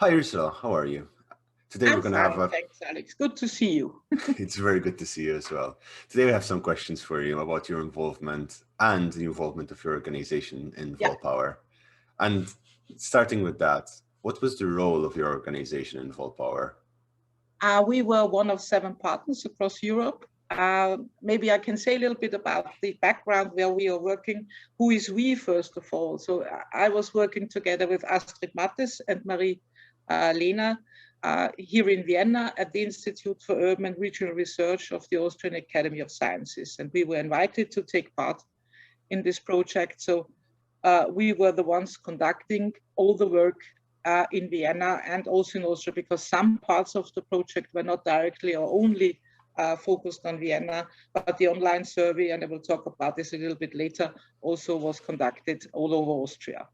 Hi Ursula, how are you? Today we're I'm going to have fine, a, thanks, Alex. Good to see you. it's very good to see you as well. Today we have some questions for you about your involvement and the involvement of your organization in Yeah, Volpower. And starting with that, what was the role of your organization in Volpower? we were one of 7 partners across Europe. Maybe I can say a little bit about the background where we are working. Who is we, first of all? So I was working together with Astrid Mattes and Marie Lehner here in Vienna at the Institute for Urban and Regional Research of the Austrian Academy of Sciences. And we were invited to take part in this project. So we were the ones conducting all the work in Vienna and also in Austria, because some parts of the project were not directly or only focused on Vienna, but the online survey, and I will talk about this a little bit later, also was conducted all over Austria.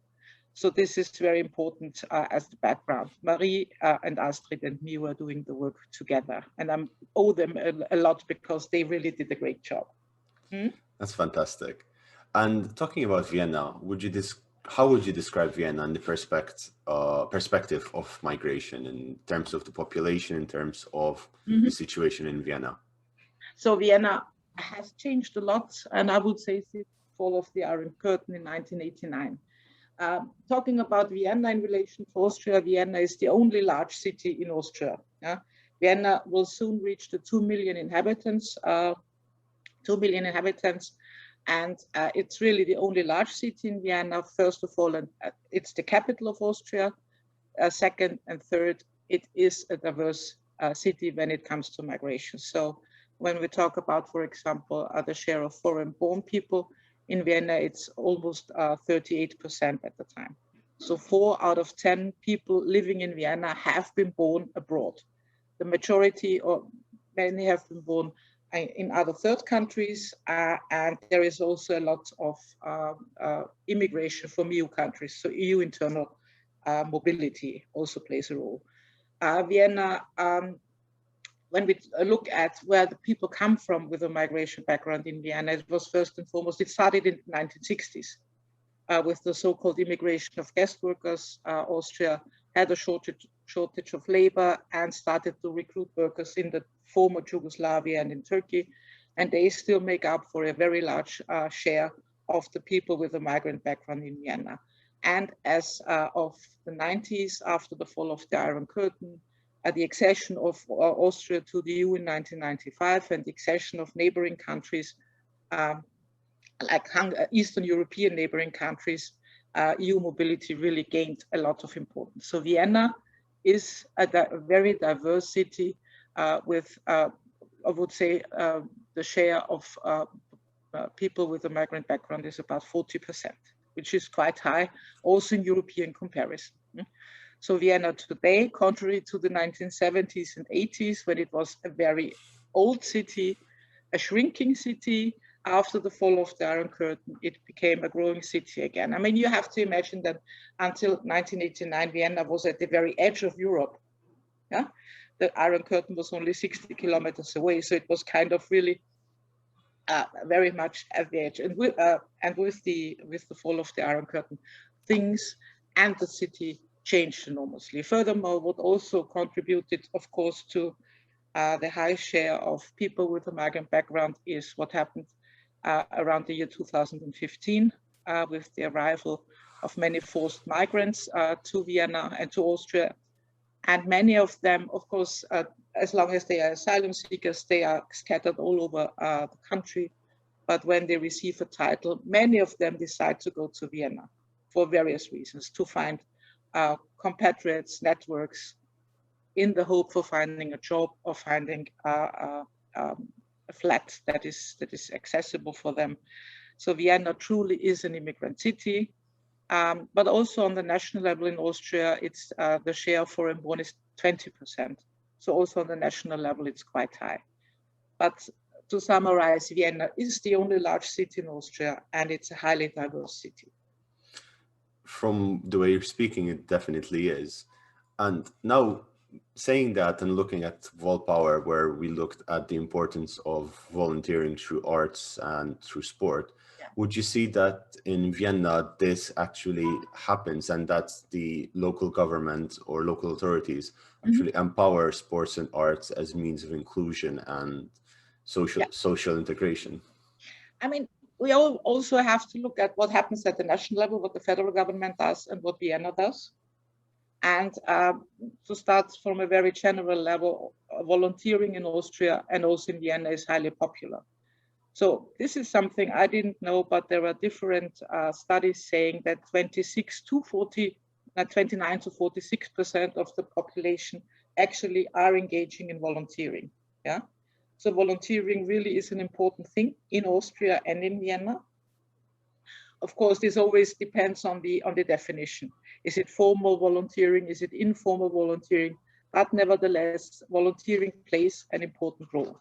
So this is very important as the background. Marie and Astrid and me were doing the work together, and I owe them a lot because they really did a great job. That's fantastic. And talking about Vienna, how would you describe Vienna in the perspective of migration in terms of the population, in terms of the situation in Vienna? So Vienna has changed a lot, and I would say since the fall of the Iron Curtain in 1989. Talking about Vienna in relation to Austria, Vienna is the only large city in Austria. Yeah? Vienna will soon reach the 2 million inhabitants, and it's really the only large city in Vienna. First of all, and it's the capital of Austria. Second and third, it is a diverse city when it comes to migration. So when we talk about, for example, the share of foreign-born people in Vienna, it's almost 38% at the time. So 4 out of 10 people living in Vienna have been born abroad. The majority, or many, have been born in other third countries, and there is also a lot of immigration from EU countries. So EU internal mobility also plays a role. Vienna, when we look at where the people come from with a migration background in Vienna, it was first and foremost, it started in the 1960s with the so-called immigration of guest workers. Austria had a shortage of labor and started to recruit workers in the former Yugoslavia and in Turkey, and they still make up for a very large share of the people with a migrant background in Vienna. And as of the 90s, after the fall of the Iron Curtain, the accession of Austria to the EU in 1995 and the accession of neighboring countries like Eastern European neighboring countries, EU mobility really gained a lot of importance. So Vienna is a very diverse city with, I would say, the share of people with a migrant background is about 40%, which is quite high, also in European comparison. So Vienna today, contrary to the 1970s and 80s, when it was a very old city, a shrinking city, after the fall of the Iron Curtain, it became a growing city again. I mean, you have to imagine that until 1989, Vienna was at the very edge of Europe. Yeah? The Iron Curtain was only 60 kilometers away, so it was kind of really very much at the edge. And with the fall of the Iron Curtain, things and the city changed enormously. Furthermore, what also contributed, of course, to the high share of people with a migrant background is what happened around the year 2015 with the arrival of many forced migrants to Vienna and to Austria. And many of them, of course, as long as they are asylum seekers, they are scattered all over the country. But when they receive a title, many of them decide to go to Vienna for various reasons, to find compatriots, networks, in the hope for finding a job or finding a flat that is accessible for them. So Vienna truly is an immigrant city, but also on the national level in Austria, it's the share of foreign-born is 20%. So also on the national level, it's quite high. But to summarize, Vienna is the only large city in Austria, and it's a highly diverse city. From the way you're speaking, it definitely is. And now, saying that and looking at Volpower, where we looked at the importance of volunteering through arts and through sport, Would you see that in Vienna, this actually happens and that the local government or local authorities actually empower sports and arts as means of inclusion and social integration? I mean, we all also have to look at what happens at the national level, what the federal government does and what Vienna does. And to start from a very general level, volunteering in Austria and also in Vienna is highly popular. So this is something I didn't know, but there are different studies saying that 29 to 46% of the population actually are engaging in volunteering. Yeah. So volunteering really is an important thing in Austria and in Vienna. Of course, this always depends on the definition. Is it formal volunteering? Is it informal volunteering? But nevertheless, volunteering plays an important role.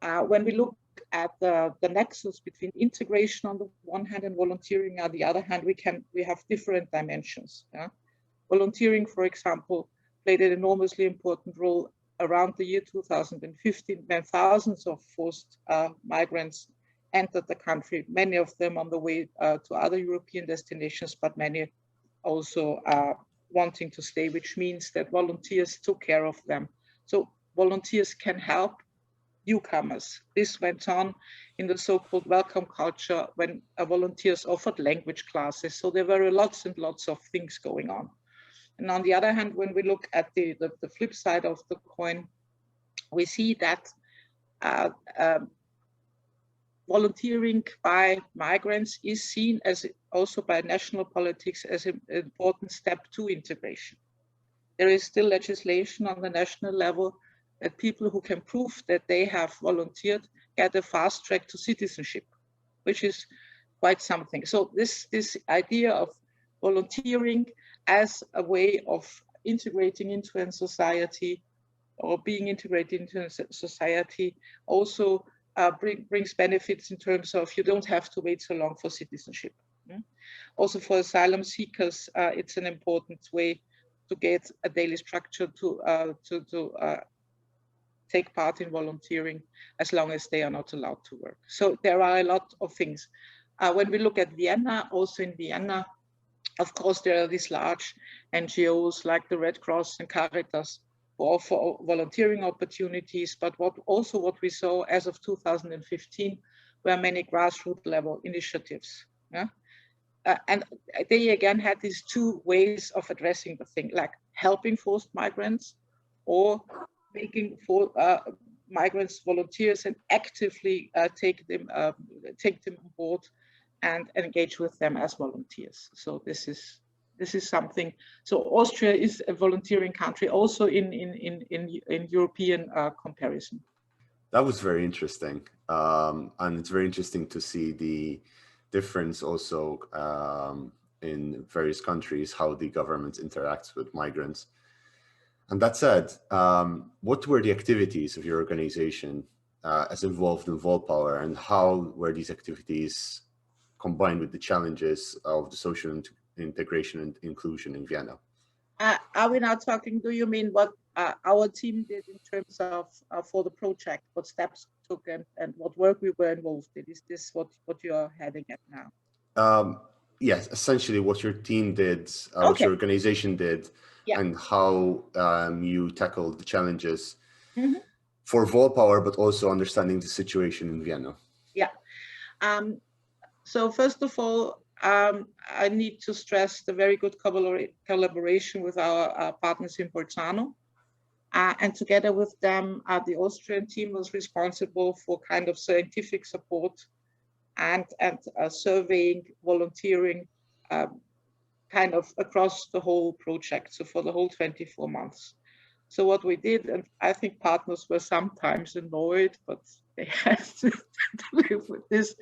When we look at the nexus between integration on the one hand and volunteering on the other hand, we have different dimensions. Yeah? Volunteering, for example, played an enormously important role around the year 2015, when thousands of forced migrants entered the country, many of them on the way to other European destinations, but many also wanting to stay, which means that volunteers took care of them. So volunteers can help newcomers. This went on in the so-called welcome culture when volunteers offered language classes. So there were lots and lots of things going on. And on the other hand, when we look at the flip side of the coin, we see that volunteering by migrants is seen as also by national politics as an important step to integration. There is still legislation on the national level that people who can prove that they have volunteered get a fast track to citizenship, which is quite something. So this idea of volunteering as a way of integrating into a society or being integrated into a society also brings benefits in terms of you don't have to wait so long for citizenship. Also for asylum seekers, it's an important way to get a daily structure to take part in volunteering as long as they are not allowed to work. So there are a lot of things. When we look at Vienna, also in Vienna, of course, there are these large NGOs like the Red Cross and Caritas who offer volunteering opportunities, but what we saw as of 2015 were many grassroots level initiatives. Yeah? And they again had these two ways of addressing the thing, like helping forced migrants or making migrants volunteers and actively take them on board and engage with them as volunteers. So this is something. So Austria is a volunteering country, also in European comparison. That was very interesting, and it's very interesting to see the difference also in various countries how the government interacts with migrants. And that said, what were the activities of your organization as involved in Volpower, and how were these activities combined with the challenges of the social integration and inclusion in Vienna? Are we now talking, do you mean what our team did in terms of for the project, what steps took and what work we were involved in? Is this what you are heading at now? Yes, essentially what your team did, what your organization did, and how you tackled the challenges for Volpower, but also understanding the situation in Vienna. Yeah. So first of all, I need to stress the very good collaboration with our partners in Bolzano. And together with them, the Austrian team was responsible for kind of scientific support and surveying, volunteering, kind of across the whole project, so for the whole 24 months. So what we did, and I think partners were sometimes annoyed, but they had to live with this.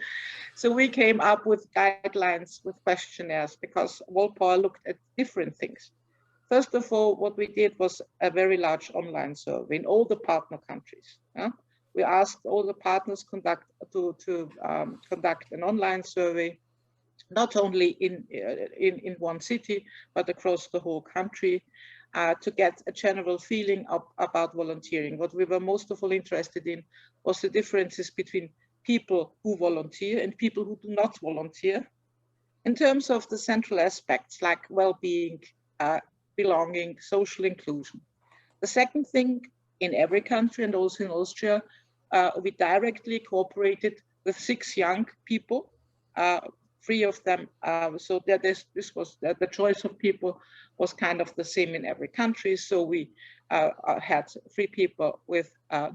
So we came up with guidelines, with questionnaires, because Volpower looked at different things. First of all, what we did was a very large online survey in all the partner countries. We asked all the partners to conduct an online survey, not only in one city, but across the whole country, to get a general feeling about volunteering. What we were most of all interested in was the differences between people who volunteer and people who do not volunteer in terms of the central aspects like well-being, belonging, social inclusion. The second thing, in every country and also in Austria, we directly cooperated with 6 young people, 3 of them. So that this was the choice of people was kind of the same in every country. So we had 3 people with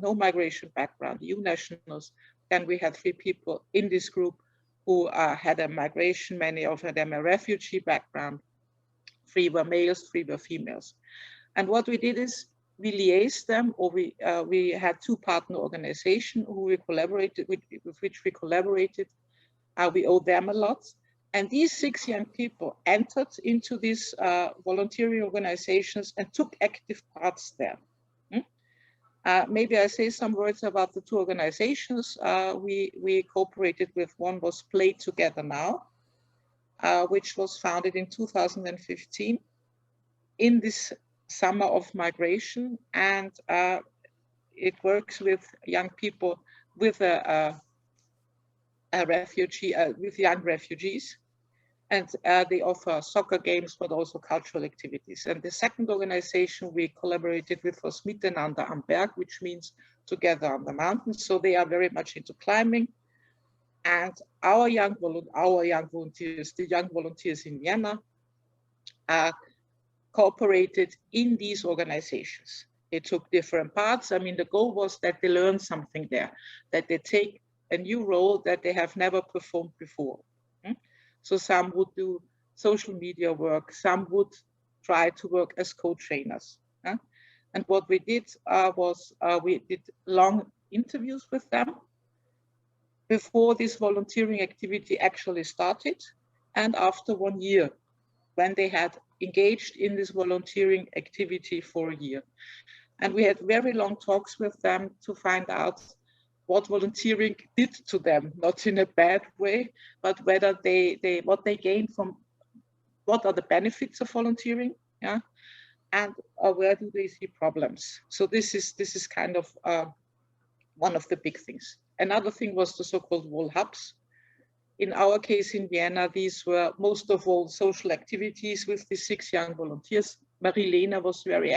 no migration background, EU nationals. Then we had 3 people in this group who had a migration, many of them a refugee background. 3 were males, 3 were females. And what we did is we liaised them, or we had 2 partner organizations who we collaborated with which we collaborated. We owe them a lot. And these 6 young people entered into these volunteering organizations and took active parts there. Maybe I say some words about the 2 organizations we cooperated with. One was Play Together Now, which was founded in 2015 in this summer of migration, and it works with young people with a refugee, with young refugees, and they offer soccer games, but also cultural activities. And the second organization we collaborated with was Miteinander am Berg, which means together on the mountains. So they are very much into climbing. And our young volunteers, the young volunteers in Vienna, cooperated in these organizations. They took different parts. I mean, the goal was that they learn something there, that they take a new role that they have never performed before. So some would do social media work, some would try to work as co-trainers. And what we did was we did long interviews with them before this volunteering activity actually started, and after 1 year, when they had engaged in this volunteering activity for a year. And we had very long talks with them to find out what volunteering did to them, not in a bad way, but whether what they gained from, what are the benefits of volunteering, and where do they see problems. So this is kind of one of the big things. Another thing was the so-called wall hubs. In our case in Vienna, these were most of all social activities with the 6 young volunteers. Marie-Lena was very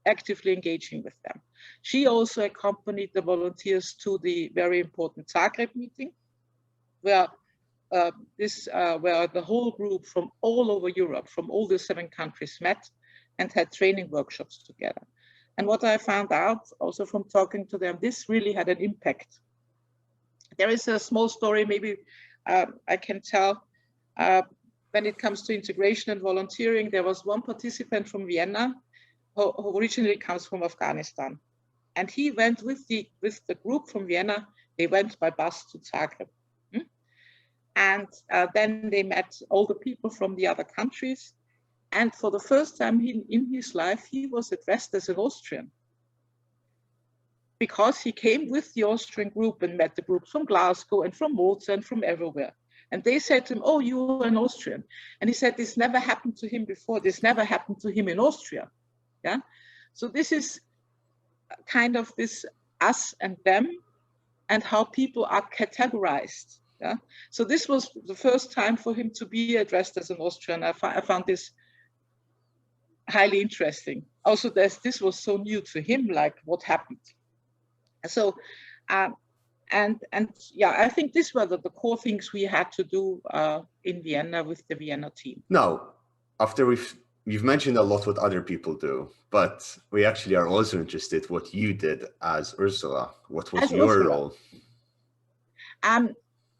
actively engaging with them. She also accompanied the volunteers to the very important Zagreb meeting, where where the whole group from all over Europe, from all the 7 countries met and had training workshops together. And what I found out also from talking to them, this really had an impact. There is a small story maybe I can tell. When it comes to integration and volunteering, there was one participant from Vienna who originally comes from Afghanistan. And he went with the group from Vienna, they went by bus to Zagreb. And then they met all the people from the other countries. And for the first time in his life, he was addressed as an Austrian, because he came with the Austrian group and met the groups from Glasgow and from Malta and from everywhere. And they said to him, "Oh, you're an Austrian." And he said, "This never happened to him before. This never happened to him in Austria." Yeah. So this is kind of this us and them and how people are categorized. Yeah. So this was the first time for him to be addressed as an Austrian. I found this highly interesting. Also, this was so new to him, like what happened. So, and yeah, I think these were the core things we had to do in Vienna with the Vienna team. Now, after you've mentioned a lot what other people do, but we actually are also interested what you did as Ursula. What was your role?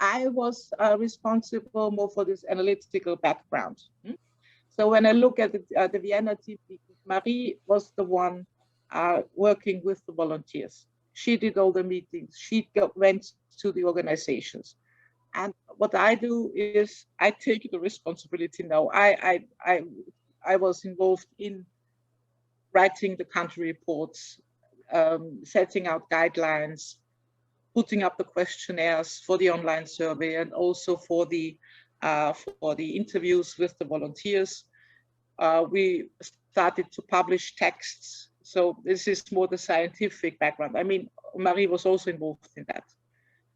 I was responsible more for this analytical background. So when I look at the Vienna team, Marie was the one working with the volunteers. She did all the meetings. She went to the organizations. And what I do is I take the responsibility now. I was involved in writing the country reports, setting out guidelines, putting up the questionnaires for the online survey, and also for the interviews with the volunteers. We started to publish texts. So this is more the scientific background. I mean, Marie was also involved in that.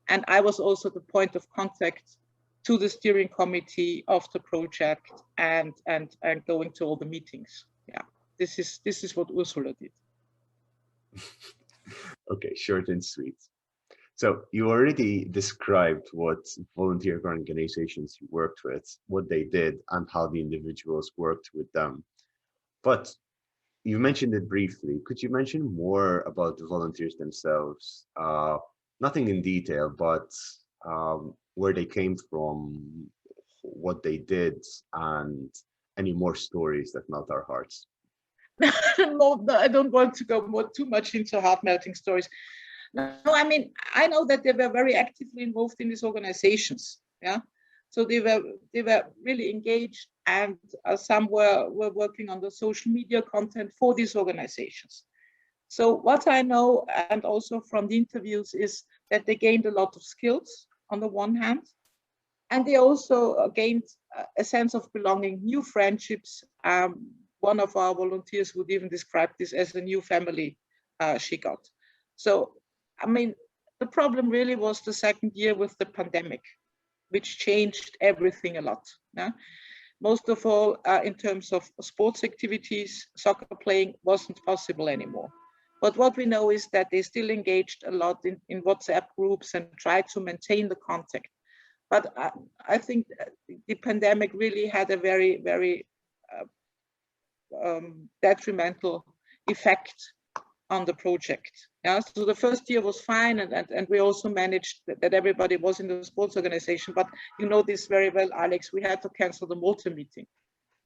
And I was also the point of contact to the steering committee of the project and going to all the meetings. Yeah, this is what Ursula did. Okay, short and sweet. So you already described what volunteer organizations you worked with, what they did, and how the individuals worked with them. But you mentioned it briefly. Could you mention more about the volunteers themselves? Nothing in detail, but where they came from, what they did, and any more stories that melt our hearts. No, I don't want to go too much into heart-melting stories. No, I mean, I know that they were very actively involved in these organizations. Yeah, so they were really engaged, and some were working on the social media content for these organizations. So what I know, and also from the interviews, is that they gained a lot of skills on the one hand, and they also gained a sense of belonging, new friendships. One of our volunteers would even describe this as a new family she got. So, I mean, the problem really was the second year with the pandemic, which changed everything a lot. Yeah? Most of all, in terms of sports activities, soccer playing wasn't possible anymore. But what we know is that they still engaged a lot in WhatsApp groups and tried to maintain the contact. But I think the pandemic really had a very, very detrimental effect on the project. Yeah, so the first year was fine, and we also managed that everybody was in the sports organization. But you know this very well, Alex, we had to cancel the Malta meeting.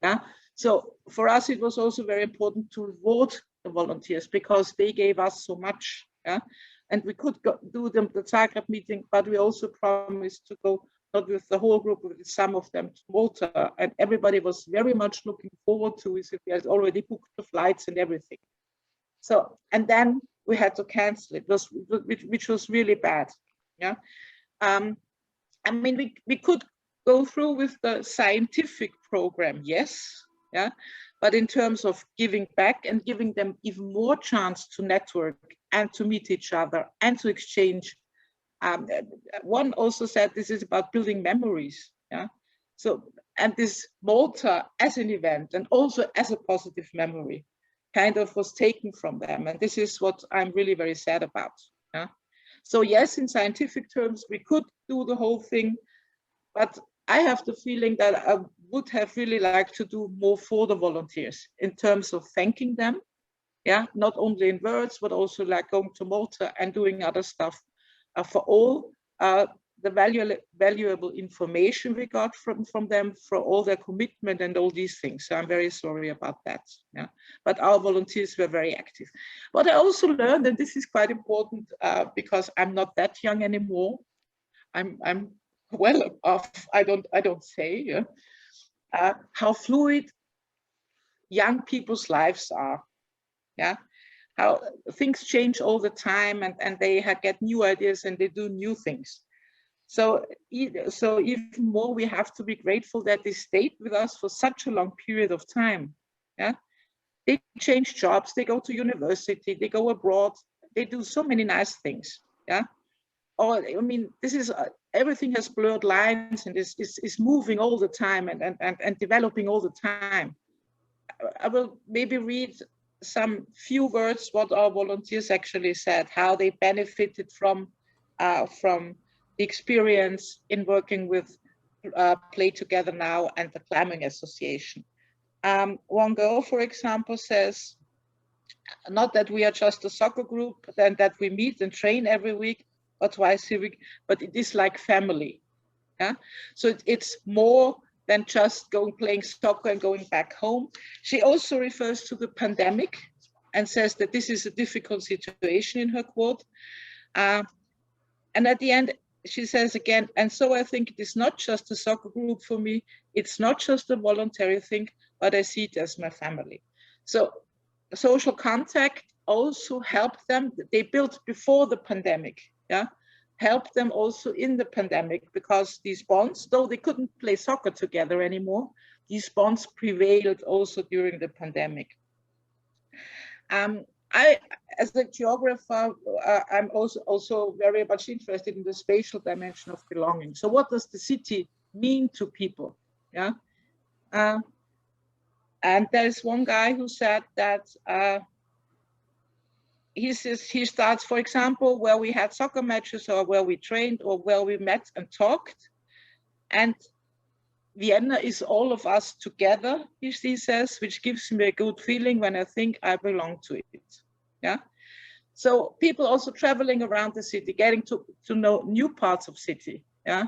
Yeah, so for us it was also very important to reward the volunteers because they gave us so much. Yeah, and we could do the Zagreb meeting, but we also promised to go not with the whole group, but with some of them to Malta, and everybody was very much looking forward to it. We had already booked the flights and everything. So, and then we had to cancel it, which was really bad. Yeah, I mean, we could go through with the scientific program, yes, yeah, but in terms of giving back and giving them even more chance to network and to meet each other and to exchange. One also said this is about building memories. Yeah, so and this Malta as an event and also as a positive memory kind of was taken from them, and this is what I'm really very sad about. Yeah, so yes, in scientific terms we could do the whole thing, but I have the feeling that I would have really liked to do more for the volunteers in terms of thanking them. Yeah, not only in words, but also like going to Malta and doing other stuff for all the valuable information we got from them, for all their commitment and all these things. So I'm very sorry about that. Yeah, but our volunteers were very active. What I also learned, and this is quite important because I'm not that young anymore. I'm well off. I don't say. Yeah? How fluid young people's lives are. Yeah, how things change all the time, and they get new ideas and they do new things. So even more, we have to be grateful that they stayed with us for such a long period of time. Yeah, they change jobs, they go to university, they go abroad, they do so many nice things. Yeah, or I mean, this is everything has blurred lines and is moving all the time and developing all the time. I will maybe read some few words what our volunteers actually said, how they benefited from the experience in working with Play Together Now and the Climbing Association. One girl, for example, says, not that we are just a soccer group and that we meet and train every week or twice a week, but it is like family. Yeah, so it's more than just playing soccer and going back home. She also refers to the pandemic and says that this is a difficult situation in her quote. And at the end, she says again, and so I think it is not just a soccer group for me, it's not just a voluntary thing, but I see it as my family. So social contact also helped them. They built before the pandemic, yeah, helped them also in the pandemic, because these bonds, though they couldn't play soccer together anymore, these bonds prevailed also during the pandemic. as a geographer, I'm also very much interested in the spatial dimension of belonging. So what does the city mean to people? Yeah. And there's one guy who said that he starts, for example, where we had soccer matches or where we trained or where we met and talked. And Vienna is all of us together, he says, which gives me a good feeling when I think I belong to it. Yeah. So people also traveling around the city, getting to know new parts of city. Yeah.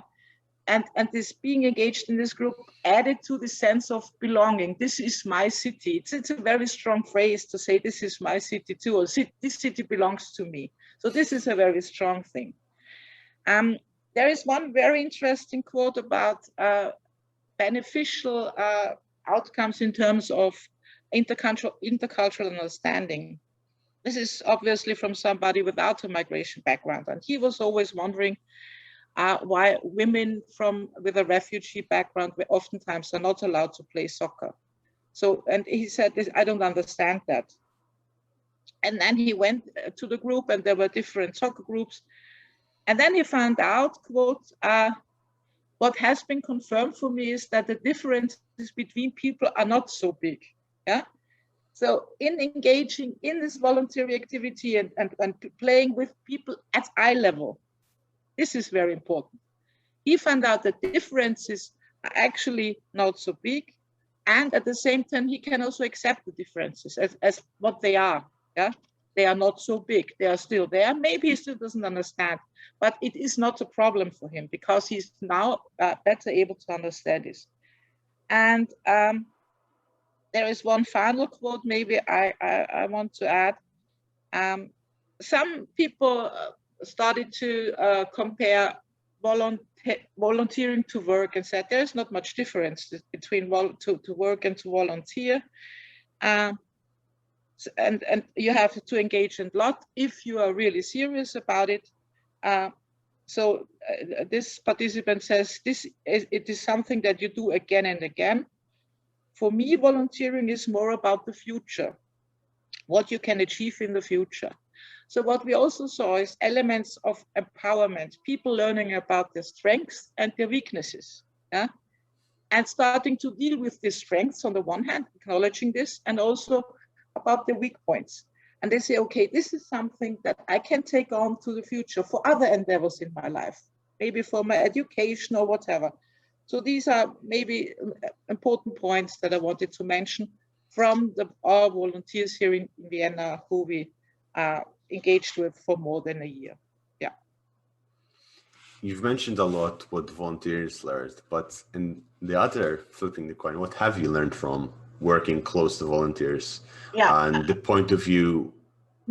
And this being engaged in this group added to the sense of belonging. This is my city. It's a very strong phrase to say, this is my city too, or this city belongs to me. So this is a very strong thing. There is one very interesting quote about beneficial outcomes in terms of intercultural understanding. This is obviously from somebody without a migration background. And he was always wondering why women with a refugee background oftentimes are not allowed to play soccer. So, and he said, I don't understand that. And then he went to the group and there were different soccer groups. And then he found out, quote, what has been confirmed for me is that the differences between people are not so big. Yeah. So in engaging in this voluntary activity and playing with people at eye level, this is very important. He found out that differences are actually not so big. And at the same time, he can also accept the differences as what they are. Yeah? They are not so big. They are still there. Maybe he still doesn't understand, but it is not a problem for him because he's now better able to understand this. And there is one final quote maybe I want to add. Some people started to compare volunteering to work and said there's not much difference between to work and to volunteer. And you have to engage a lot if you are really serious about it. So this participant says it is something that you do again and again. For me, volunteering is more about the future, what you can achieve in the future. So what we also saw is elements of empowerment, people learning about their strengths and their weaknesses, yeah? And starting to deal with these strengths on the one hand, acknowledging this, and also about the weak points. And they say, okay, this is something that I can take on to the future for other endeavors in my life, maybe for my education or whatever. So these are maybe important points that I wanted to mention from our volunteers here in Vienna who we engaged with for more than a year. Yeah. You've mentioned a lot what volunteers learned, but in the other, flipping the coin, what have you learned from working close to volunteers? Yeah. And the point of view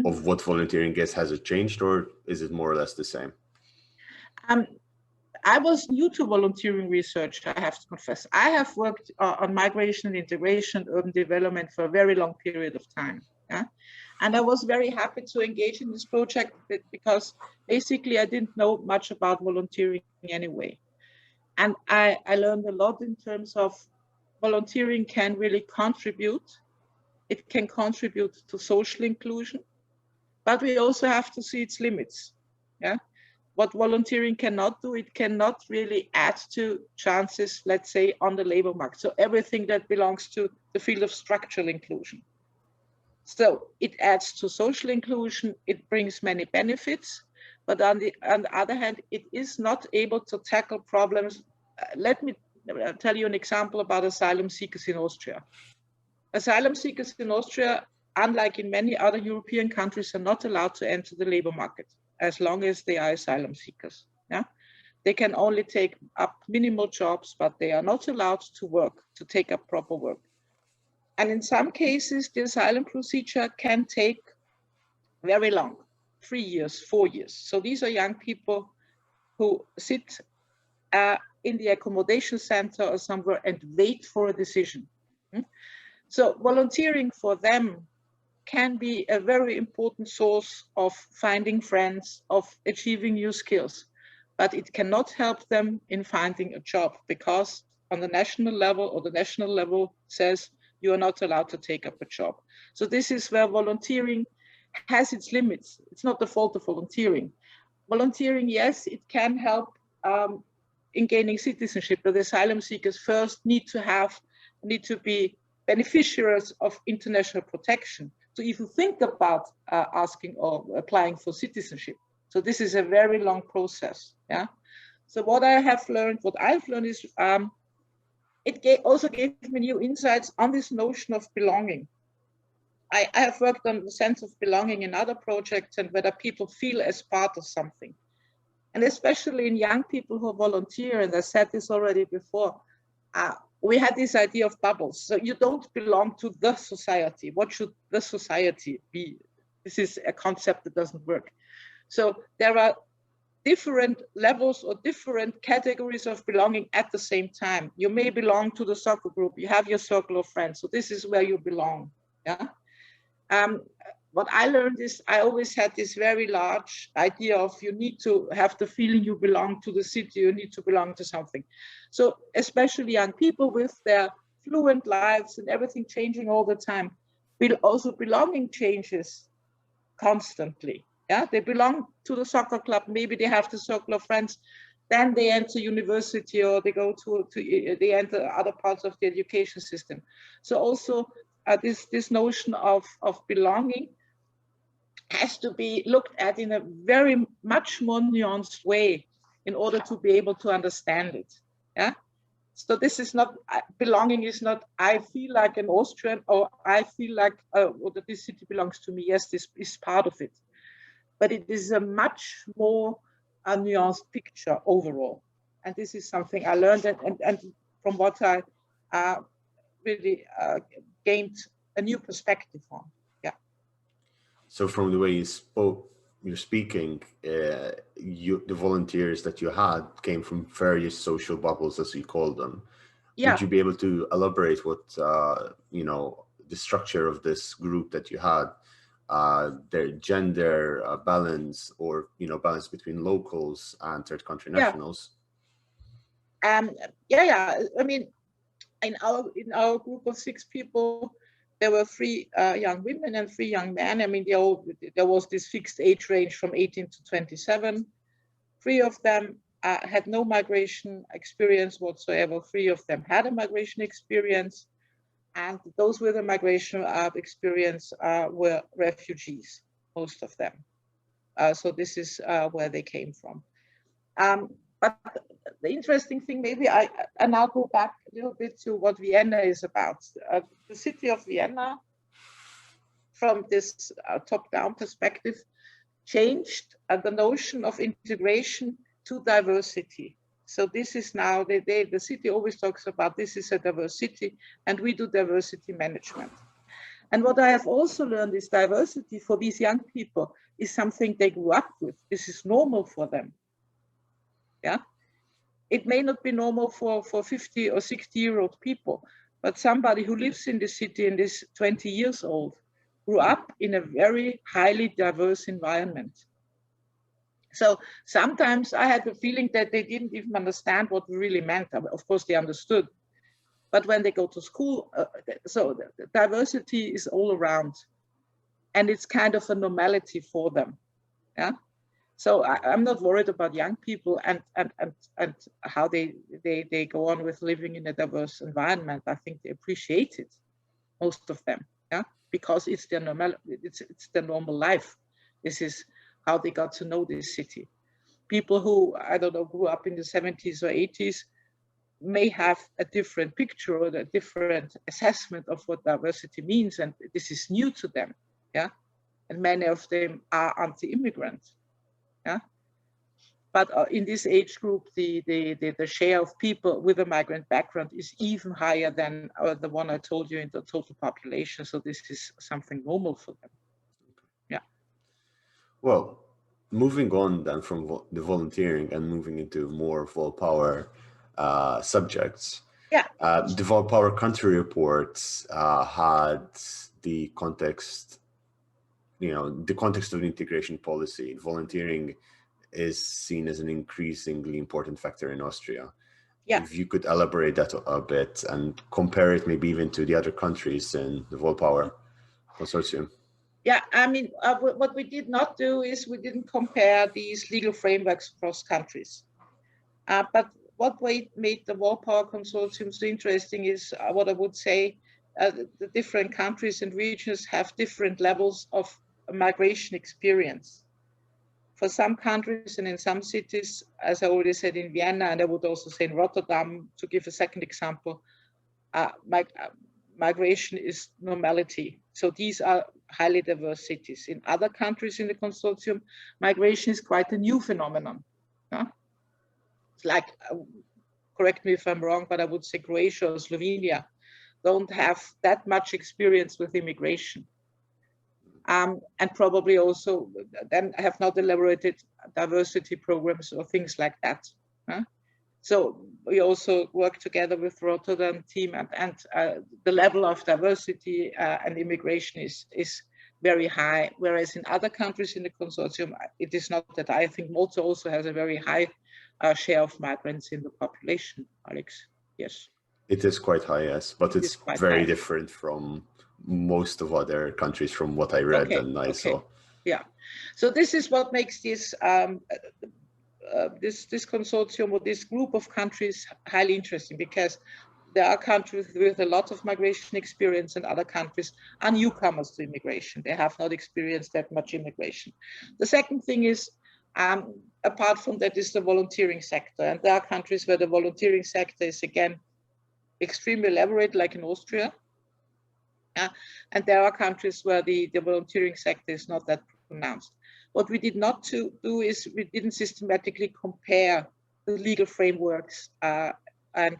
of what volunteering is, has it changed or is it more or less the same? I was new to volunteering research, I have to confess. I have worked on migration and integration, urban development for a very long period of time. Yeah? And I was very happy to engage in this project because basically I didn't know much about volunteering anyway. And I learned a lot in terms of volunteering can really contribute. It can contribute to social inclusion, but we also have to see its limits. Yeah. What volunteering cannot do, it cannot really add to chances, let's say, on the labor market. So everything that belongs to the field of structural inclusion. So it adds to social inclusion, it brings many benefits, but on the other hand, it is not able to tackle problems. Let me tell you an example about asylum seekers in Austria. Asylum seekers in Austria, unlike in many other European countries, are not allowed to enter the labor market as long as they are asylum seekers. Yeah? They can only take up minimal jobs, but they are not allowed to work, to take up proper work. And in some cases, the asylum procedure can take very long, 3 years, 4 years. So these are young people who sit in the accommodation center or somewhere and wait for a decision. So volunteering for them can be a very important source of finding friends, of achieving new skills, but it cannot help them in finding a job because on the national level or the national level says you are not allowed to take up a job. So this is where volunteering has its limits. It's not the fault of volunteering. Volunteering, yes, it can help in gaining citizenship, but asylum seekers first need to be beneficiaries of international protection to even think about asking or applying for citizenship. So this is a very long process. Yeah. So what I've learned is it also gave me new insights on this notion of belonging. I have worked on the sense of belonging in other projects and whether people feel as part of something. And especially in young people who volunteer, and I said this already before, we had this idea of bubbles. So you don't belong to the society. What should the society be? This is a concept that doesn't work. So there are different levels or different categories of belonging at the same time. You may belong to the soccer group. You have your circle of friends. So this is where you belong. Yeah. What I learned is I always had this very large idea of you need to have the feeling you belong to the city, you need to belong to something. So especially young people with their fluent lives and everything changing all the time, also belonging changes constantly. Yeah, they belong to the soccer club, maybe they have the circle of friends, then they enter university or they go they enter other parts of the education system. So also this notion of belonging has to be looked at in a very much more nuanced way in order to be able to understand it. Yeah. So this is not, belonging is not, I feel like an Austrian or I feel like that this city belongs to me. Yes, this is part of it. But it is a much more nuanced picture overall. And this is something I learned and from what I really gained a new perspective on. Yeah. So from the way you're speaking, the volunteers that you had came from various social bubbles, as you call them. Yeah. Would you be able to elaborate what, the structure of this group that you had, their gender balance or, balance between locals and third country nationals? Yeah. I mean, in our group of 6 people, there were 3 young women and 3 young men. I mean, there was this fixed age range from 18 to 27. 3 of them had no migration experience whatsoever. 3 of them had a migration experience. And those with a migration experience were refugees, most of them. So this is where they came from. But the interesting thing, maybe I now go back a little bit to what Vienna is about. The city of Vienna, from this top-down perspective, changed the notion of integration to diversity. So this is now, the city always talks about this is a diverse city, and we do diversity management. And what I have also learned is diversity for these young people is something they grew up with. This is normal for them. Yeah, it may not be normal for 50 or 60-year-old people, but somebody who lives in the city and is 20 years old grew up in a very highly diverse environment. So sometimes I had the feeling that they didn't even understand what we really meant. Of course, they understood, but when they go to school, so the diversity is all around, and it's kind of a normality for them. Yeah. So I'm not worried about young people and how they go on with living in a diverse environment. I think they appreciate it, most of them, yeah, because it's their normal life. This is how they got to know this city. People who, I don't know, grew up in the 70s or 80s may have a different picture or a different assessment of what diversity means, and this is new to them, yeah. And many of them are anti-immigrant. Yeah, but in this age group, the share of people with a migrant background is even higher than the one I told you in the total population. So this is something normal for them. Yeah. Well, moving on then from the volunteering and moving into more Volpower subjects. Yeah. The Volpower country reports had the context. The context of the integration policy. Volunteering is seen as an increasingly important factor in Austria. Yeah. If you could elaborate that a bit and compare it maybe even to the other countries in the Volpower consortium. Yeah, I mean, what we did not do is we didn't compare these legal frameworks across countries. But what made the Volpower Consortium so interesting is what I would say, the different countries and regions have different levels of migration experience. For some countries and in some cities, as I already said in Vienna, and I would also say in Rotterdam, to give a second example, migration is normality. So these are highly diverse cities. In other countries in the consortium, migration is quite a new phenomenon. Yeah? It's like, correct me if I'm wrong, but I would say Croatia or Slovenia don't have that much experience with immigration. And probably also then have not elaborated diversity programs or things like that. Huh? So we also work together with Rotterdam team, and the level of diversity and immigration is very high, whereas in other countries in the consortium, it is not that. I think Malta also has a very high share of migrants in the population, Alex. Yes. It is quite high, yes, but it's very different from most of other countries from what I read and I saw. Yeah, so this is what makes this this consortium or this group of countries highly interesting, because there are countries with a lot of migration experience and other countries are newcomers to immigration. They have not experienced that much immigration. The second thing is, apart from that, is the volunteering sector. And there are countries where the volunteering sector is, again, extremely elaborate, like in Austria. And there are countries where the volunteering sector is not that pronounced. What we did not do is we didn't systematically compare the legal frameworks and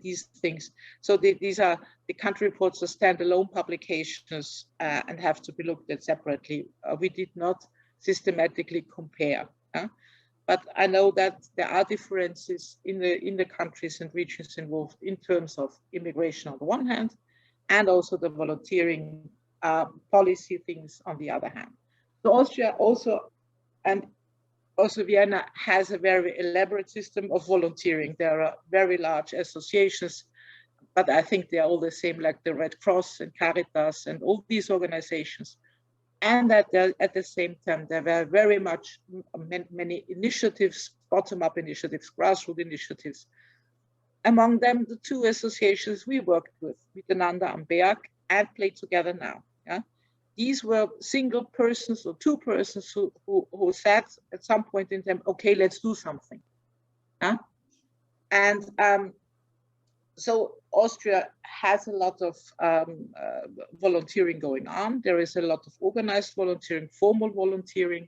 these things. So these are the country reports are standalone publications and have to be looked at separately. We did not systematically compare. But I know that there are differences in the countries and regions involved in terms of immigration on the one hand, and also the volunteering policy things on the other hand. So Austria and also Vienna has a very elaborate system of volunteering. There are very large associations, but I think they are all the same, like the Red Cross and Caritas and all these organizations. And at the same time, there were very much many initiatives, bottom-up initiatives, grassroots initiatives. Among them, the two associations we worked with, Miteinander am Berg and Play Together Now. Yeah? These were single persons or two persons who said at some point in time, okay, let's do something. Yeah? And so Austria has a lot of volunteering going on. There is a lot of organized volunteering, formal volunteering,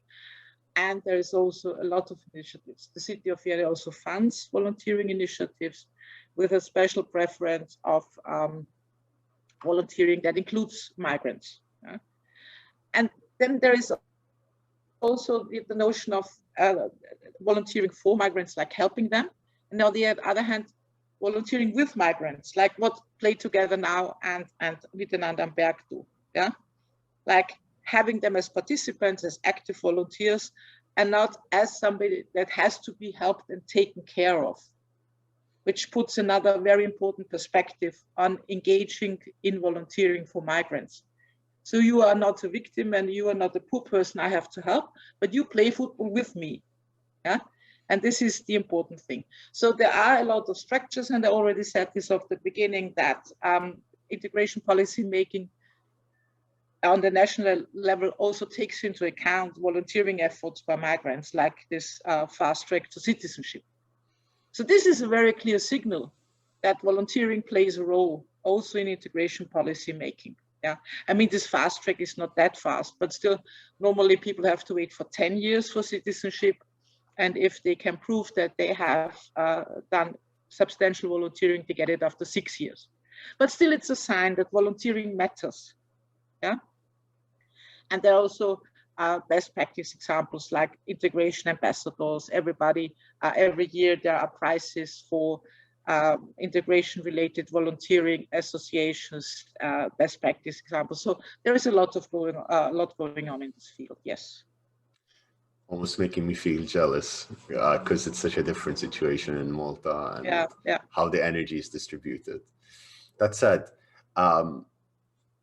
and there is also a lot of initiatives. The city of Vienna also funds volunteering initiatives with a special preference of volunteering that includes migrants. Yeah? And then there is also the notion of volunteering for migrants, like helping them. And on the other hand, volunteering with migrants, like what Play Together Now and Miteinander am Berg do. Yeah? Like having them as participants, as active volunteers, and not as somebody that has to be helped and taken care of, which puts another very important perspective on engaging in volunteering for migrants. So you are not a victim and you are not a poor person I have to help, but you play football with me. Yeah? And this is the important thing. So there are a lot of structures, and I already said this at the beginning, that integration policy making on the national level also takes into account volunteering efforts by migrants, like this fast track to citizenship. So this is a very clear signal that volunteering plays a role also in integration policy making. Yeah, I mean, this fast track is not that fast, but still normally people have to wait for 10 years for citizenship. And if they can prove that they have done substantial volunteering, they get it after 6 years. But still, it's a sign that volunteering matters. Yeah. And there are also best practice examples like integration ambassadors. Everybody, every year there are prizes for integration-related volunteering associations, best practice examples. So there is a lot going on in this field. Yes. Almost making me feel jealous because it's such a different situation in Malta and how the energy is distributed. That said,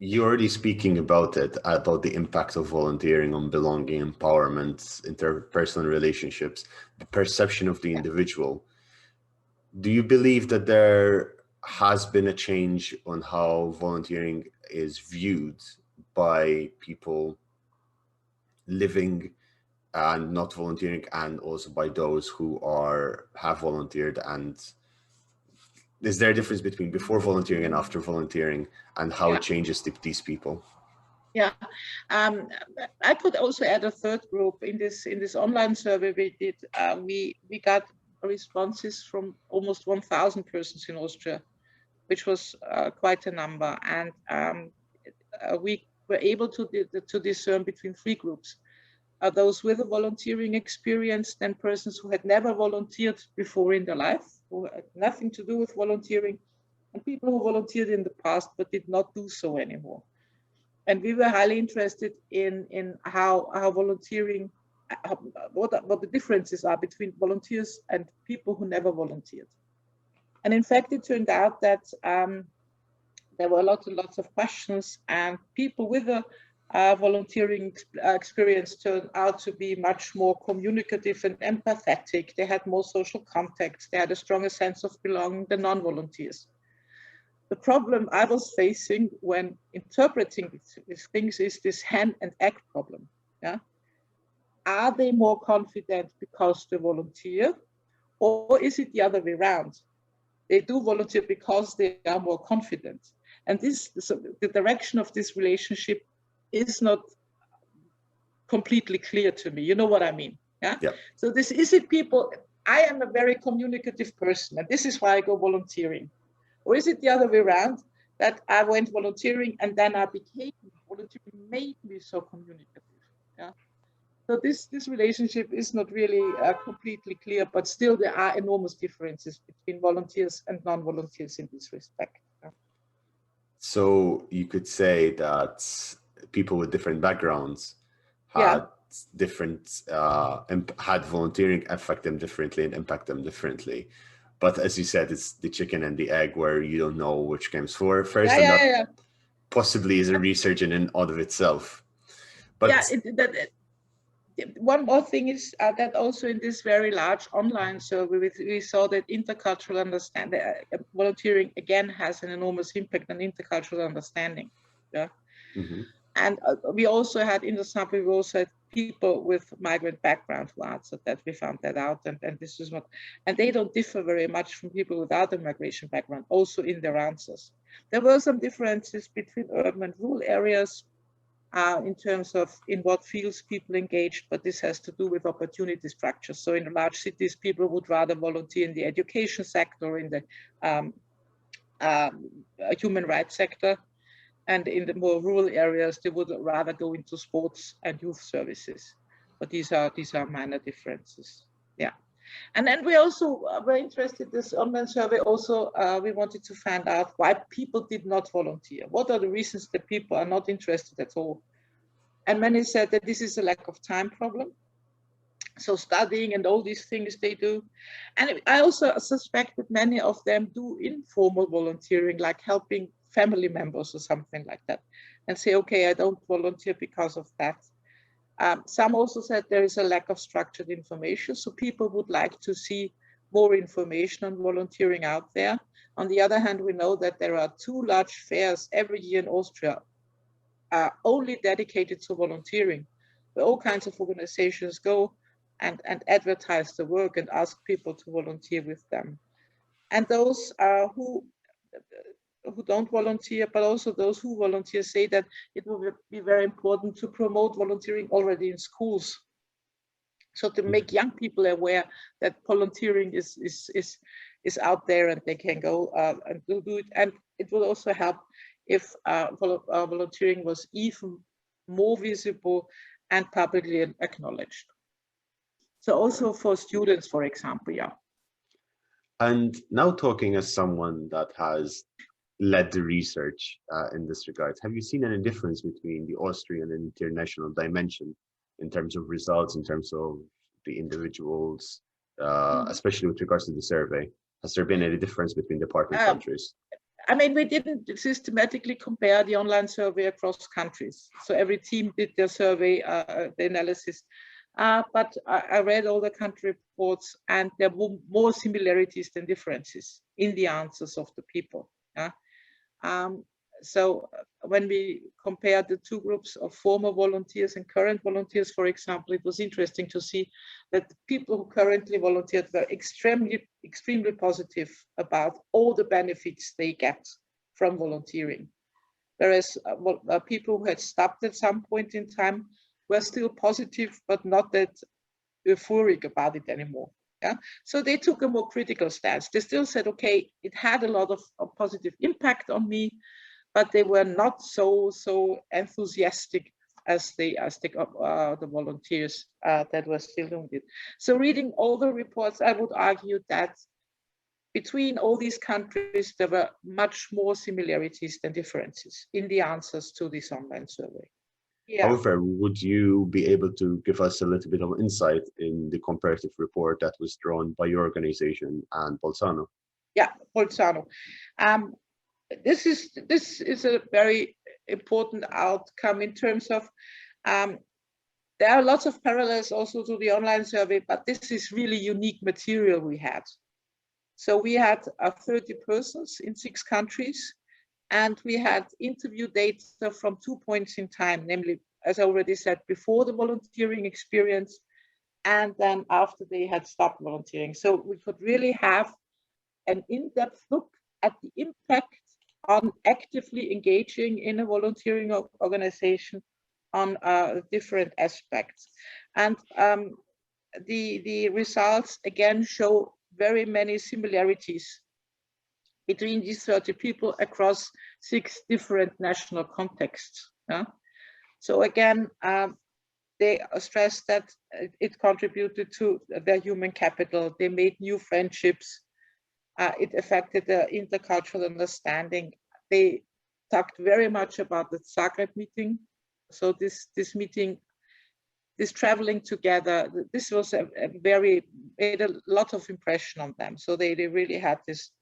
you're already speaking about it, about the impact of volunteering on belonging, empowerment, interpersonal relationships, the perception of the individual. Do you believe that there has been a change on how volunteering is viewed by people living and not volunteering, and also by those who have volunteered? And is there a difference between before volunteering and after volunteering, and how it changes these people? Yeah, I could also add a third group in this online survey we did. We got responses from almost 1,000 persons in Austria, which was quite a number, and we were able to discern between three groups: those with a volunteering experience, then persons who had never volunteered before in their life, who had nothing to do with volunteering, and people who volunteered in the past but did not do so anymore. And we were highly interested in how volunteering, what the differences are between volunteers and people who never volunteered. And in fact, it turned out that there were lots and lots of questions, and people with a volunteering experience turned out to be much more communicative and empathetic. They had more social contacts. They had a stronger sense of belonging than non-volunteers. The problem I was facing when interpreting these things is this hen and egg problem. Yeah? Are they more confident because they volunteer, or is it the other way around? They do volunteer because they are more confident. And the direction of this relationship is not completely clear to me. You know what I mean? Yeah. So is it people, I am a very communicative person, and this is why I go volunteering. Or is it the other way around, that I went volunteering and then I became volunteering made me so communicative? Yeah. So this relationship is not really completely clear, but still there are enormous differences between volunteers and non-volunteers in this respect. Yeah. So you could say that people with different backgrounds had different, had volunteering affect them differently and impact them differently. But as you said, it's the chicken and the egg, where you don't know which comes first, and that possibly is a research in and of itself. But one more thing is that also in this very large online survey, we saw that intercultural understanding, volunteering again has an enormous impact on intercultural understanding. Yeah. Mm-hmm. And we also had in the sample, we also had people with migrant background who answered that. We found that out, and this is what, and they don't differ very much from people without a migration background, also in their answers. There were some differences between urban and rural areas in terms of in what fields people engaged, but this has to do with opportunity structures. So in the large cities, people would rather volunteer in the education sector, in the human rights sector. And in the more rural areas, they would rather go into sports and youth services. But these are minor differences. Yeah. And then we also were interested in this online survey. Also, we wanted to find out why people did not volunteer. What are the reasons that people are not interested at all? And many said that this is a lack of time problem. So studying and all these things they do. And I also suspect that many of them do informal volunteering, like helping family members or something like that, and say, okay, I don't volunteer because of that. Some also said there is a lack of structured information, so people would like to see more information on volunteering out there. On the other hand, we know that there are 2 large fairs every year in Austria only dedicated to volunteering, where all kinds of organizations go and advertise the work and ask people to volunteer with them. And those who don't volunteer, but also those who volunteer, say that it will be very important to promote volunteering already in schools. So to make young people aware that volunteering is out there and they can go and do it. And it will also help if volunteering was even more visible and publicly acknowledged. So also for students, for example, yeah. And now, talking as someone that has led the research in this regard, have you seen any difference between the Austrian and international dimension in terms of results, in terms of the individuals, especially with regards to the survey? Has there been any difference between the partner countries? I mean, we didn't systematically compare the online survey across countries. So every team did their survey, the analysis. But I read all the country reports, and there were more similarities than differences in the answers of the people. So when we compared the two groups of former volunteers and current volunteers, for example, it was interesting to see that the people who currently volunteered were extremely positive about all the benefits they get from volunteering. Whereas people who had stopped at some point in time were still positive, but not that euphoric about it anymore. Yeah? So they took a more critical stance. They still said, okay, it had a lot of positive impact on me, but they were not so enthusiastic as the volunteers that were still doing it. So reading all the reports, I would argue that between all these countries, there were much more similarities than differences in the answers to this online survey. Yeah. However, would you be able to give us a little bit of insight in the comparative report that was drawn by your organization and Bolzano? Yeah, Bolzano. This is a very important outcome in terms of there are lots of parallels also to the online survey, but this is really unique material we had. So we had 30 persons in 6 countries, and we had interview data from 2 points in time, namely, as I already said, before the volunteering experience and then after they had stopped volunteering. So we could really have an in-depth look at the impact on actively engaging in a volunteering organization on different aspects. And the results again show very many similarities between these 30 people across 6 different national contexts. So again, they stressed that it contributed to their human capital. They made new friendships. It affected the intercultural understanding. They talked very much about the Zagreb meeting. So this meeting, this traveling together, this was made a lot of impression on them. So they really had this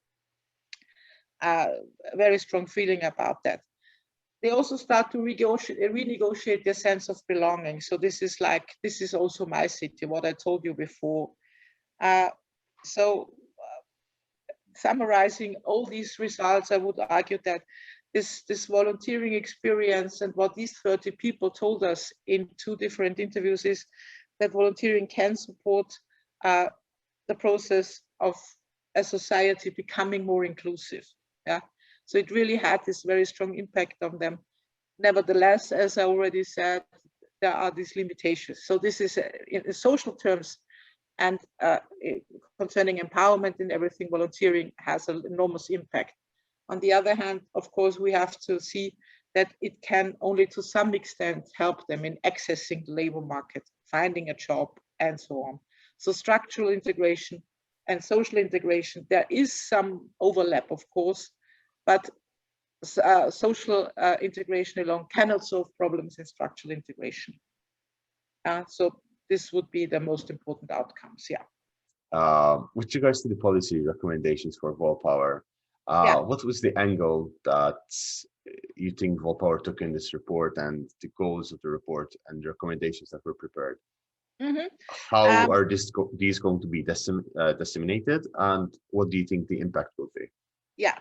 very strong feeling about that. They also start to renegotiate their sense of belonging. So this is also my city, what I told you before. Summarizing all these results, I would argue that this volunteering experience and what these 30 people told us in 2 different interviews is that volunteering can support the process of a society becoming more inclusive. Yeah, so it really had this very strong impact on them. Nevertheless, as I already said, there are these limitations. So this is in social terms and concerning empowerment and everything, volunteering has an enormous impact. On the other hand, of course, we have to see that it can only to some extent help them in accessing the labor market, finding a job, and so on. So structural integration and social integration, there is some overlap, of course, but social integration alone cannot solve problems in structural integration. So this would be the most important outcomes, yeah. With regards to the policy recommendations for Volpower, what was the angle that you think Volpower took in this report and the goals of the report and the recommendations that were prepared? How are these going to be disseminated, and what do you think the impact will be? Yeah,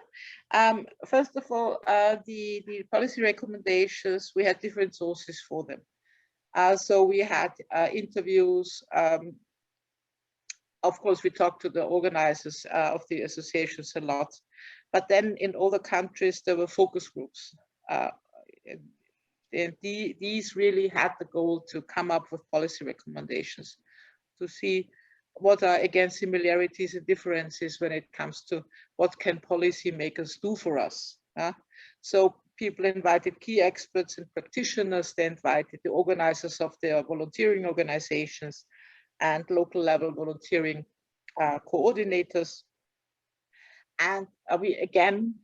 first of all, the policy recommendations, we had different sources for them. So we had interviews. Of course, we talked to the organizers of the associations a lot, but then in all the countries, there were focus groups. And these really had the goal to come up with policy recommendations to see what are, again, similarities and differences when it comes to what can policymakers do for us. So people invited key experts and practitioners. They invited the organizers of their volunteering organizations and local level volunteering coordinators. And we again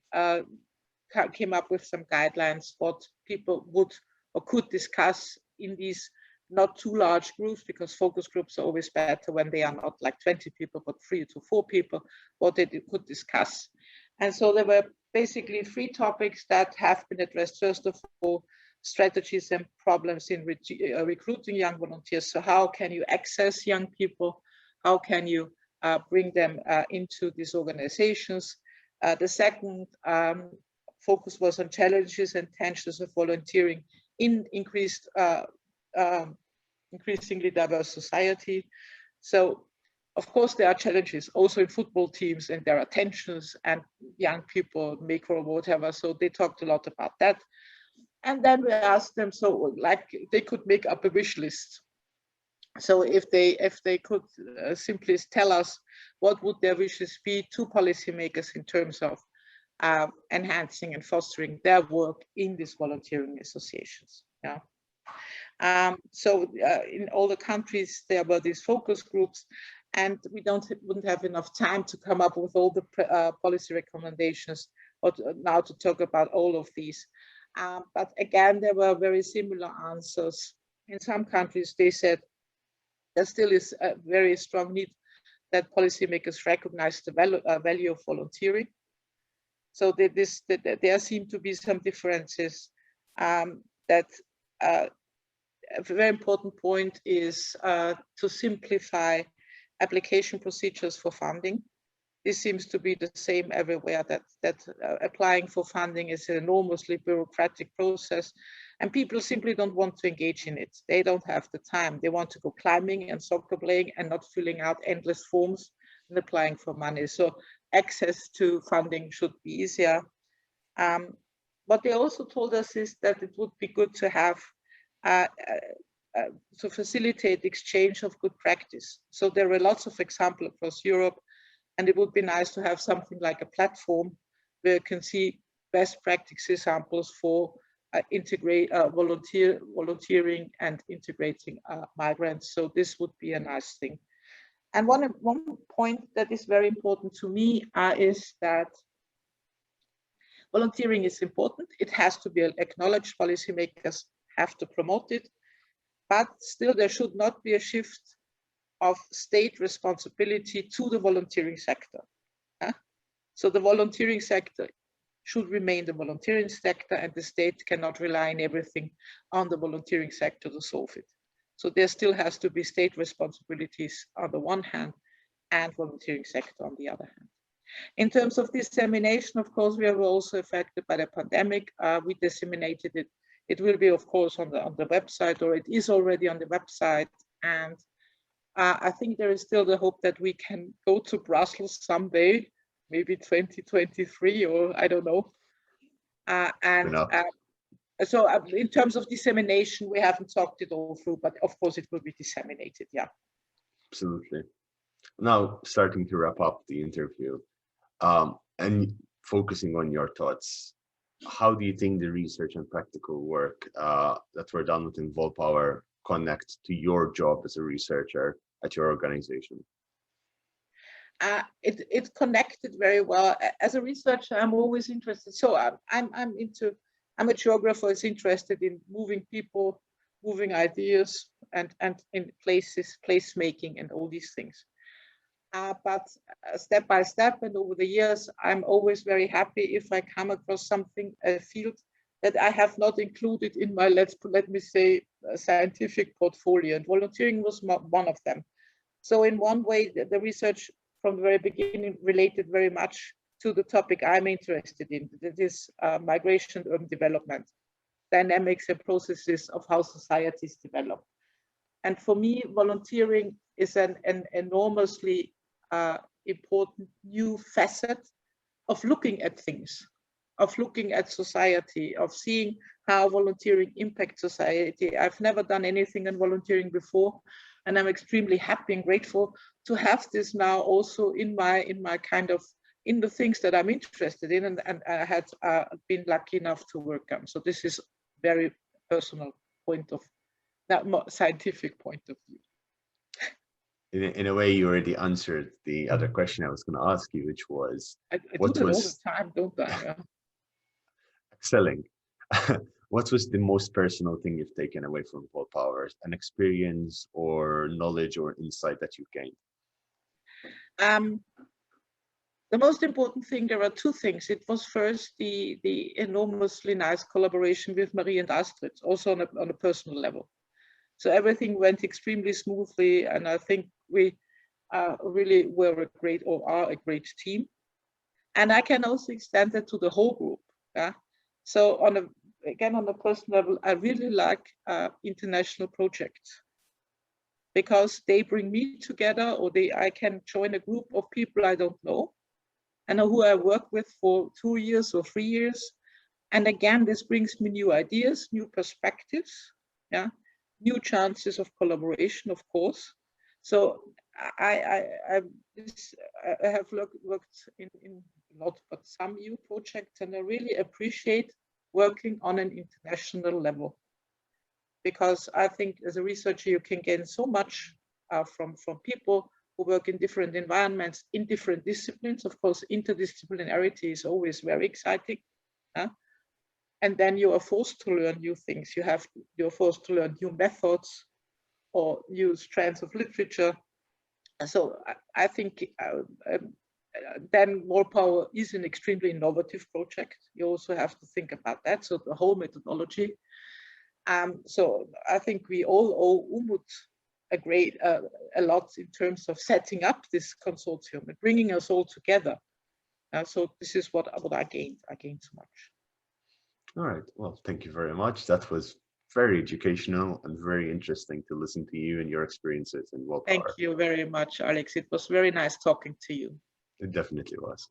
came up with some guidelines what people would or could discuss in these not too large groups, because focus groups are always better when they are not like 20 people, but 3 to 4 people, what they could discuss. And so there were basically 3 topics that have been addressed. First of all, strategies and problems in recruiting young volunteers. So how can you access young people? How can you bring them into these organizations? The second focus was on challenges and tensions of volunteering in increasingly diverse society. So, of course, there are challenges also in football teams, and there are tensions, and young people make or whatever. So they talked a lot about that. And then we asked them, so like they could make up a wish list. So if they could simply tell us what would their wishes be to policymakers in terms of enhancing and fostering their work in these volunteering associations. Yeah. In all the countries, there were these focus groups, and we wouldn't have enough time to come up with all the policy recommendations or now to talk about all of these. But again, there were very similar answers. In some countries, they said there still is a very strong need that policymakers recognize the value of volunteering. So there seem to be some differences. That a very important point is to simplify application procedures for funding. This seems to be the same everywhere, that applying for funding is an enormously bureaucratic process, and people simply don't want to engage in it. They don't have the time. They want to go climbing and soccer playing and not filling out endless forms and applying for money. So access to funding should be easier. What they also told us is that it would be good to have to facilitate exchange of good practice. So there are lots of examples across Europe, and it would be nice to have something like a platform where you can see best practice examples for volunteering and integrating migrants. So this would be a nice thing. And one point that is very important to me is that volunteering is important. It has to be acknowledged. Policymakers have to promote it, but still there should not be a shift of state responsibility to the volunteering sector. So the volunteering sector should remain the volunteering sector, and the state cannot rely on everything on the volunteering sector to solve it. So there still has to be state responsibilities on the one hand and volunteering sector on the other hand. In terms of dissemination, of course, we are also affected by the pandemic. We disseminated it. It will be, of course, on the website, or it is already on the website. And I think there is still the hope that we can go to Brussels someday, maybe 2023, or I don't know. So in terms of dissemination, we haven't talked it all through, but of course it will be disseminated, yeah. Absolutely. Now, starting to wrap up the interview, and focusing on your thoughts, how do you think the research and practical work that were done within Volpower connect to your job as a researcher at your organization? It connected very well. As a researcher, I'm always interested. So I'm a geographer who's interested in moving people, moving ideas, and in places, placemaking, and all these things. But step by step and over the years, I'm always very happy if I come across something, a field that I have not included in my, let me say, scientific portfolio. And volunteering was one of them. So in one way, the research from the very beginning related very much to the topic I'm interested in. That is migration, urban development, dynamics and processes of how societies develop. And for me, volunteering is an enormously important new facet of looking at things, of looking at society, of seeing how volunteering impacts society. I've never done anything in volunteering before, and I'm extremely happy and grateful to have this now also in my kind of, in the things that I'm interested in, and I had been lucky enough to work on. So this is very personal point of, not scientific point of view. In a way, you already answered the other question I was going to ask you, which was, I do that all the time, don't I? Yeah. Excelling. What was the most personal thing you've taken away from Volpower? An experience or knowledge or insight that you gained? The most important thing, there are two things. It was first the enormously nice collaboration with Marie and Astrid, also on a personal level. So everything went extremely smoothly, and I think we really were a great, or are a great team. And I can also extend that to the whole group. Yeah. So again, on a personal level, I really like international projects, because they bring me together, or I can join a group of people I don't know, and who I work with for 2 years or 3 years. And again, this brings me new ideas, new perspectives, yeah, new chances of collaboration, of course. So I have worked in a lot, but some EU projects, and I really appreciate working on an international level, because I think as a researcher, you can gain so much from people who work in different environments, in different disciplines. Of course, interdisciplinarity is always very exciting. And then you are forced to learn new things. You're forced to learn new methods or new strands of literature. So I think then Volpower is an extremely innovative project. You also have to think about that. So the whole methodology. So I think we all owe Umut a lot in terms of setting up this consortium and bringing us all together. So this is what I gained. I gained so much. All right. Well, thank you very much. That was very educational and very interesting to listen to you and your experiences in Volpower. Thank you very much, Alex. It was very nice talking to you. It definitely was.